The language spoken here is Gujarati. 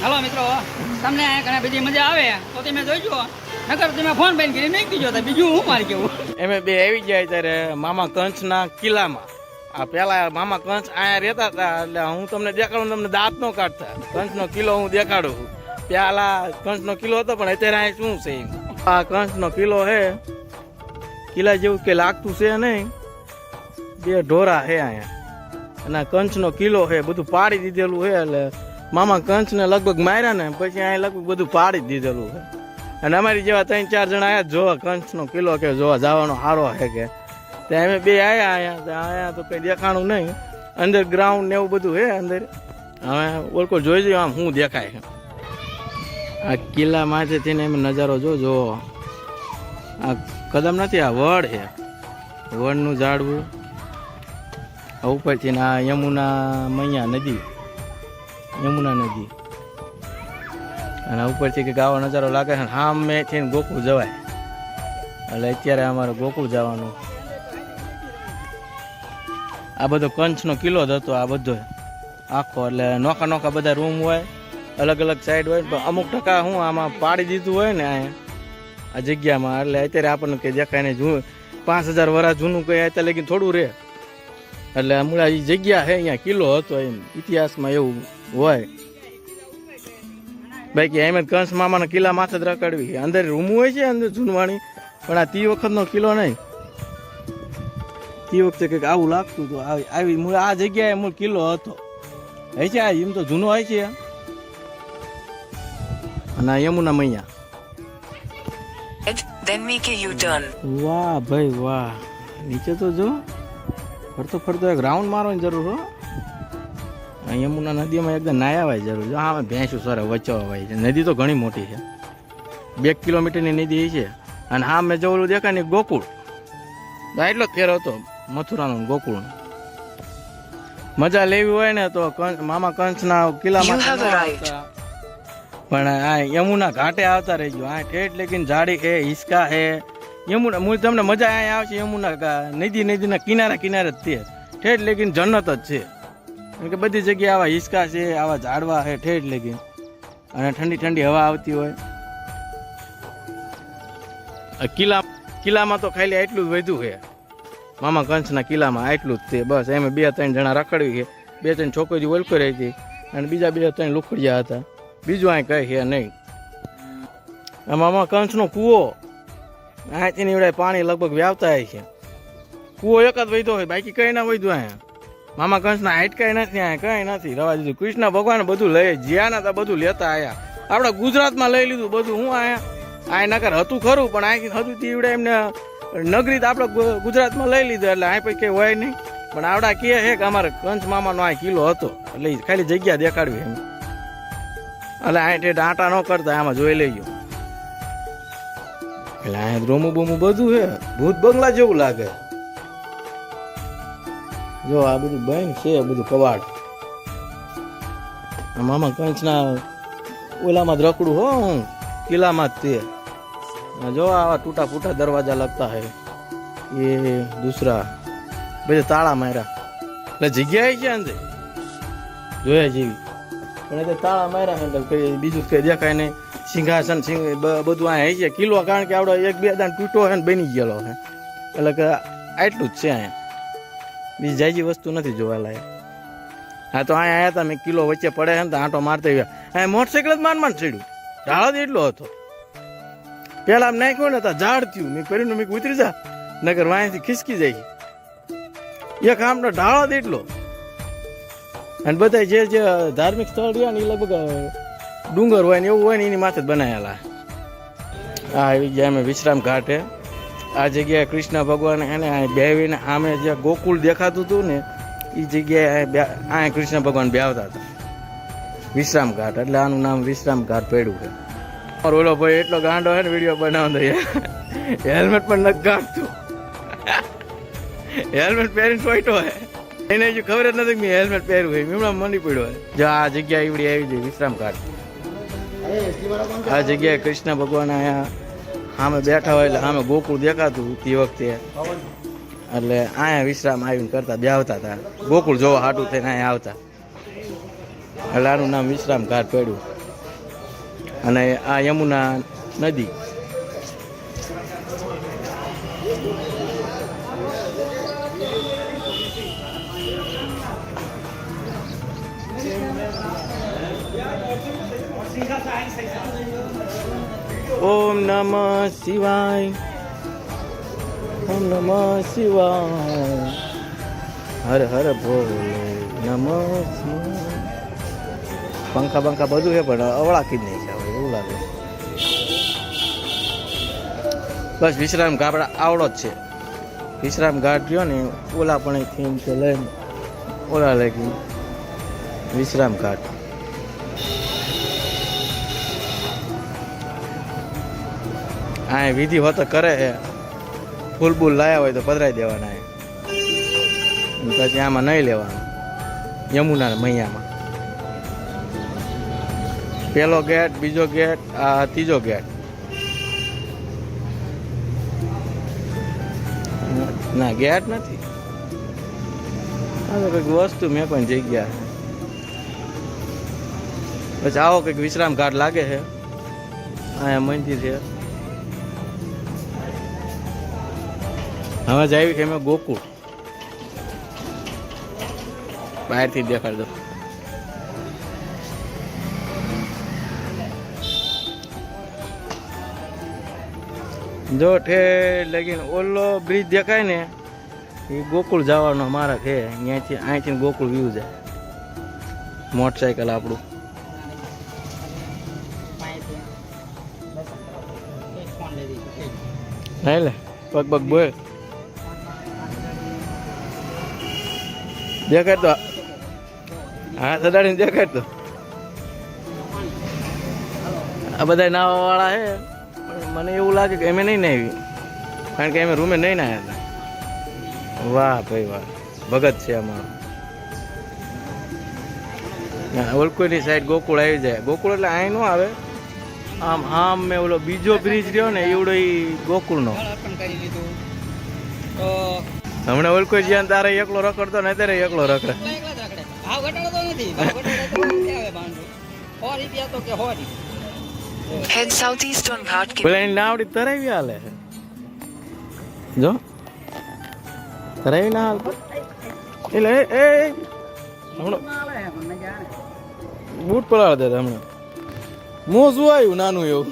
હાલો મિત્રો, તમને ઘણા બધી મજા આવે તો તમે જોઈજો, નકર તમે ફોન બેન કરી નહીં કીધો બીજું હું મારી કેવું. અમે બે આવી જાય ત્યારે મામા કંચના કિલ્લામાં. આ પેલા મામા કંચ અહીંયા રહેતા હતા, એટલે હું તમને દેખાડું, તમને દાંત નો કાઢતા. કંચનો કિલ્લો હું દેખાડું છું. પેલા કંચનો કિલ્લો હતો, પણ અત્યારે અહીં શું છે? આ કંચનો કિલ્લો છે, કિલ્લા જેવું કે લાગતું છે નહીં. બે ઢોરા છે અહીંયા, અને કંચનો કિલ્લો છે, બધું પાડી દીધેલું છે. એટલે મામા કંચને લગભગ માર્યા ને પછી અહીંયા લગભગ બધું પાડી દીધેલું છે. અને અમારી જેવા 3-4 જણા આયા જોવા કંચનો કિલ્લો કે જોવા જવાનો સારો છે કે. ત્યાં અમે બે આવ્યા અહીંયા તો કઈ દેખાણું નહીં. અંડરગ્રાઉન્ડ ને એવું બધું છે અંદર. હવે ઓળખો જોઈ જઈએ આમ શું દેખાય છે. આ કિલ્લા માંથી ને એમ નજારો જો આ કદમ નથી, આ વડ છે, વડનું ઝાડવું. ઉપરથી આ યમુના નદી અને ઉપરથી કંઈક આવો નજારો લાગે છે. હા મેં થઈને ગોકુળ જવાય, એટલે અત્યારે અમારે ગોકુળ જવાનું. આ બધો કંચનો કિલ્લો જ હતો આ બધો આખો. એટલે નોખા બધા રૂમ હોય, અલગ અલગ સાઈડ હોય, પણ અમુક ટકા હું આમાં પાડી દીધું હોય ને આ જગ્યામાં. એટલે અત્યારે આપણને કંઈ દેખાય નહીં. 5000 વર્ષ જૂનું કંઈ અત્યારે લગી થોડું રહે. એટલે હમણાં એ જગ્યા છે, અહીંયા કિલ્લો હતો, એમ ઇતિહાસમાં એવું હોય. બાકી એમ જ કંસ મામાના કિલ્લા માથે જ રખડવી. અંદર રૂમ હોય છે અંદર જૂનવાણી, પણ આ તે વખતનો કિલ્લો નહીં. તે વખતે કંઈક આવું લાગતું હતું. આવી આ જગ્યાએ મૂળ કિલ્લો હતો. હે છે એમ તો જૂનો હોય છે. અને યમુના મૈયા. વાહ ભાઈ વાહ, નીચે તો જો ફરતો એક રાઉન્ડ મારવાની જરૂર હો. યમુના નદીમાં એકદમ નાયાવાય જરૂર. જો હા ભેંસું સરે વચ્ચે વાય છે. નદી તો ઘણી મોટી છે, 2 કિલોમીટરની નદી છે. અને હા મેં જવું દેખાય ને ગોકુળ, એટલો જ ફેર હતો મથુરાનો ગોકુળનો. મજા લેવી હોય ને તો મામા કંચના કિલ્લામાં, પણ આ યમુના ઘાટે આવતા રહેજો. આ ઠેઠ લેકીને ઝાડી છે, હિસકા છે. યમુના મૂળ તમને મજા અહીંયા આવશે. યમુના નદીના કિનારે જ તે ઠેઠ લેકીને જન્નત જ છે. કેમ કે બધી જગ્યાએ આવા હિસકા છે, આવા ઝાડવા છે ઠેઠ લેકીને, અને ઠંડી હવા આવતી હોય. કિલ્લામાં તો ખાલી એટલું જ વધ્યું છે મામા કંચના કિલ્લામાં, એટલું જ તે. બસ એમ 2-3 જણા રખડવી છે, 2-3 છોકરીઓ ઓલકો રહી હતી, અને બીજા 2-3 લુખડિયા હતા. બીજું અહીં કઈ છે નહીં. મામા કંચનો કૂવો, અહીંથી નીવડે પાણી લગભગ વ્યાવતા છે. કૂવો એક જ વધ્યો હોય, બાકી કઈ ના વધ્યું અહીંયા. મામા કંચના હાઈટ કઈ નથી, અહીંયા કઈ નથી રવા દીધું. કૃષ્ણ ભગવાન બધું લઈ જ્યાં હતા બધું લેતા આવ્યા. આપણા ગુજરાતમાં લઈ લીધું બધું. હું અહીંયા નકર હતું ખરું, પણ અહીંથી હતું તીવડે એમને નગરી તો આપણે ગુજરાતમાં લઈ લીધું. એટલે અહીં પછી કઈ હોય નહીં. પણ આવડા કહે છે કે અમારે કંચ મામાનો આ કિલ્લો હતો, એટલે ખાલી જગ્યા દેખાડવી એમ. એટલે અહીં આટા ન કરતા આમાં જોઈ લેજો. એટલે અહીંયા રૂમું બૂમું બધું છે, ભૂત બંગલા જેવું લાગે. જો આ બધું બંધ છે, બધું કવાડ. મામા કંચના ઓલામાં જ રખડું હો હું, કિલ્લામાં જ તે. જો આવા તૂટા ફૂટા દરવાજા લગતા હે, એ દૂસરા બધે તાળા માર્યા. એટલે જગ્યા છે અંદર જોયા જેવી, પણ એટલે તાળા માર્યા છે. એટલે કઈ બીજું કઈ દેખાય નહીં. સિંહાસન બધું અહીંયા છે. કિલ્લો કારણ કે આવડો 1-2 દાન તૂટો છે ને બની ગયેલો છે. એટલે કે આટલું જ છે અહીંયા, બીજી જાજી વસ્તુ નથી જોવા લાયક. હા તો અહીંયા આવ્યા હતા મેં, કિલ્લો વચ્ચે પડે છે ને તો આંટો મારતા ગયા. અહીંયા મોટરસાઇકલ જ માંડ ચડ્યું, ઢાળો જ એટલો હતો. પેલા આમ નાખ્યો ને તો ઝાડ થયું. મેં કર્યું મેં ઉતરી જા, નગર વાંયથી ખિસકી જાય. એક આમનો ઢાળો જ એટલો. અને બધા જે ધાર્મિક સ્થળ રહ્યા ને એ લગભગ ડુંગર હોય ને એવું હોય ને એની માથે જ બનાવેલા. આ આવી ગયા અમે વિશ્રામ ઘાટે. આ જગ્યાએ કૃષ્ણ ભગવાન એને બેવીને આમે જે ગોકુળ દેખાતું હતું ને એ જગ્યાએ અહીંયા કૃષ્ણ ભગવાન બેવતા હતા. વિશ્રામ ઘાટ એટલે આનું નામ વિશ્રામ ઘાટ પડ્યું છે. ઓલો ભાઈ એટલો ગાંડો છે ને વિડીયો બનાવતો, હેલ્મેટ પણ નથી કાઢતું. હેલ્મેટ પહેરીને ફોટો હે, એને હજુ ખબર જ નથી મેં હેલ્મેટ પહેર્યું હોય. હમણાં મની પડ્યો હોય. જો આ જગ્યા એવડી આવી છે વિશ્રામ ઘાટ. આ જગ્યાએ કૃષ્ણ ભગવાન અહીંયા સામે બેઠા હોય, એટલે સામે ગોકુળ દેખાતું તે વખતે. એટલે અહીંયા વિશ્રામ આવીને કરતા બેહતા હતા, ગોકુળ જોવા હાટું થઈને અહીંયા આવતા. એટલે આનું નામ વિશ્રામ ઘાટ પડ્યું. અને આ યમુના નદી. ઓમ નમઃ શિવાય, ઓમ નમઃ શિવાય, હર હર ભોલે નમઃ શિવાય. પંખા બંખા બધું છે પણ અવળાકી જ નહીં છે હવે એવું લાગે. બસ વિશ્રામ ઘાટ આવડો જ છે. વિશ્રામ ઘાટ રહ્યો ને ઓલા પણ થીમ છે લઈને ઓલા લઈ વિશ્રામ ઘાટ. આ વિધિ હોત કરે છે, ફૂલ બૂલ લાયા હોય તો પધરાઈ દેવાના. પછી આમાં નહીં લેવાનું યમુના મૈયામાં. પેલો ગેટ, બીજો ગેટ, આ ત્રીજો ગેટ. ના ગેટ નથી, આ તો કંઈક વસ્તુ મેં પણ જગ્યા. પછી આવો કંઈક વિશ્રામ ઘાટ લાગે છે. અહીંયા મંદિર છે. હવે જાય કે અમે ગોકુળ બહારથી દેખાડ દો. જો ઠેર લગીને ઓલો બ્રિજ દેખાય ને એ ગોકુળ જવાનો મારા છે. અહીંથી ગોકુળ વ્યૂ જાય. મોટરસાયકલ આપણું નહીં લે પગ પગ બોલ દેખાડ તો. હા સદાડીને દેખાડ તો. આ બધા નાવા વાળા છે પણ મને એવું લાગે કે અમે નહીં નાવી, કારણ કે અમે રૂમે નહીં નાયા હતા. વાહ ભાઈ વાહ, ભગત છે અમારો. ઓલકોઈની સાઈડ ગોકુળ આવી જાય. ગોકુળ એટલે અહીં ન આવે, આમ આમ મેં ઓલો બીજો બ્રિજ રહ્યો ને એવડો એ ગોકુળનો. હમણાં ઓલકોઈ જ્યાં તારે એકલો રખડતો ને અત્યારે એકલો રખડે. Head southeast on Ghat Ki. પેલા એની નાવડી તરાવી હાલે જો, તરાવી ના હાલ એટલે એ હમણાં બૂટ પડાવી દેતા હમણાં. મોં શું આવ્યું નાનું એવું.